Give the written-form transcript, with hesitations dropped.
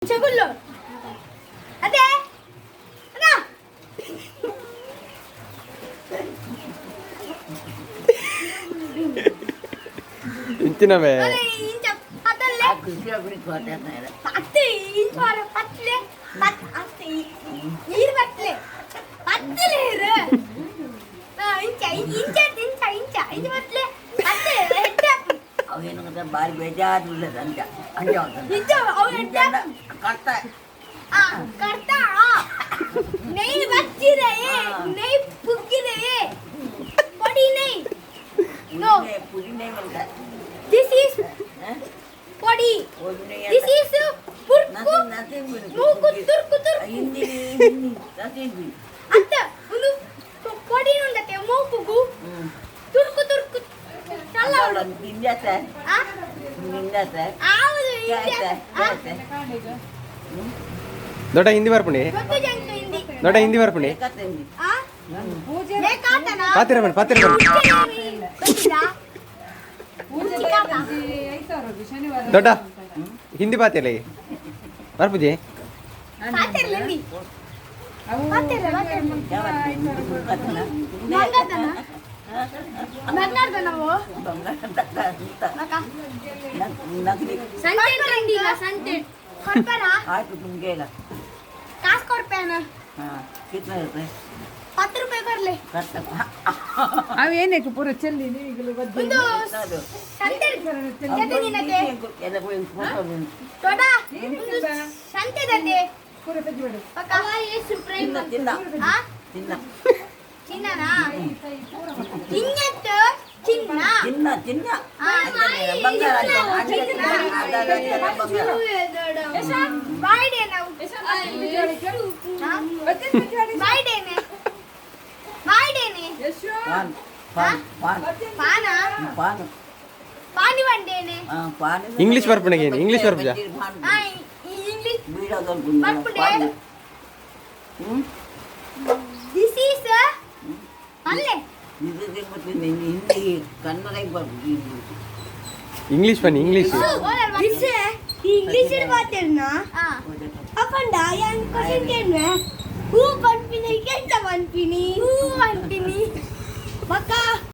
చెగుల్లో అదే అన్నా ఇంచినవే ఇంచ పతల్లే పత్తి ఇంచ వర పత్లే పత్తి ఈర్ పత్లే పత్లేరు ఇంచ ఇంచ ఇంచ ఇంచ ఇది పత్లే పత్తే హెడ్ ಅವನು ಬಾರಿ ಬೇಜಾರಿಲ್ಲ ಅಂತ ಹಂಗೆ ಇಂಚ ಅವ ಹೆಡ್ ಕರ್ತ करता नहीं बच्ची रहे नहीं फुकी रहे बड़ी नहीं नो पूरी नहीं मिलता this is body this is पुरकु नु कुतुर कुतुर हिंदी नथिंग अत्त उनु बॉडी ఉండతే మోపుగు ತುರ್ಕು ತುರ್ಕು ಚಲ್ಲ ನಿಂದತೆ ಆ ನಿಂದತೆ ಆವುದು ದೊಡ್ಡ ಹಿಂದಿ ಬರ್ಪುಂಡಿ ಗೊತ್ತು ಜಂತು ಹಿಂದಿ ದೊಡ್ಡ ಹಿಂದಿ ಬರ್ಪುಂಡಿ ಆ ಪೂಜೆ ಕಾತನ ಪಾತಿರ ದೊಡ್ಡ ಹಿಂದಿ ಪಾತಿಲ್ಲ ಬರ್ಪುಜಿ ಕಾಸು ಕೊಡ್ಪೇನ कितना रुपए 10 ರೂಪಾಯಿ ಕೊರ್ಲೆ ಅವೇನಕ್ಕೆ ಪೂರ ಚೆಲ್ಲಿ ನೀವಿಗಳು ಒಂದು ಸಂತೆ ಜೊತೆ ನಿನಗೆ ಎಲ್ಲ ಹೋಗಿ ಫೋಟೋ ದೊಡ್ಡ ಸಂತೆ ಜೊತೆ ಪೂರ ತೆಗಿಬೇಡು ಪಕ್ಕ ಎಷ್ಟು ಪ್ರೈಮ್ ತಿನ್ನ ಆ ತಿನ್ನ ಚಿನ್ನನಾ ಚಿನ್ನತ್ತು ಚಿನ್ನ ತಿನ್ನ ತಿನ್ನ ಬಾಯ್ಡೆ ನಾವು ಬಾಯ್ಡೇನೆ ಬಾಯ್ಡೇನೆ ಪಾನ್ ಪಾನ್ ಪಾನ್ ಪಾನ ಪಾನ್ ಪಾನಿ ಬಂಡೇನೆ ಪಾನ್ ಇಂಗ್ಲಿಷ್ ಬರ್ಪುಣಿಗೆ ಇಂಗ್ಲಿಷ್ ಬರ್ಪುಜ ಆ ಇಂಗ್ಲಿಷ್ ಬೀಡ ಬರ್ಪುಡೆ ದಿಸ್ ಈಸ್ ಅಲ್ಲೇ ಹಿಂದಿ ಕನ್ನಡ ಇಂಗ್ಲಿಷ್ ಬನ್ನಿ ಇಂಗ್ಲಿಷ್ इंग्लिश बात है ना अपन डायन क्वेश्चन के में हु बनपिनी के बनपिनी हु बनपिनी बका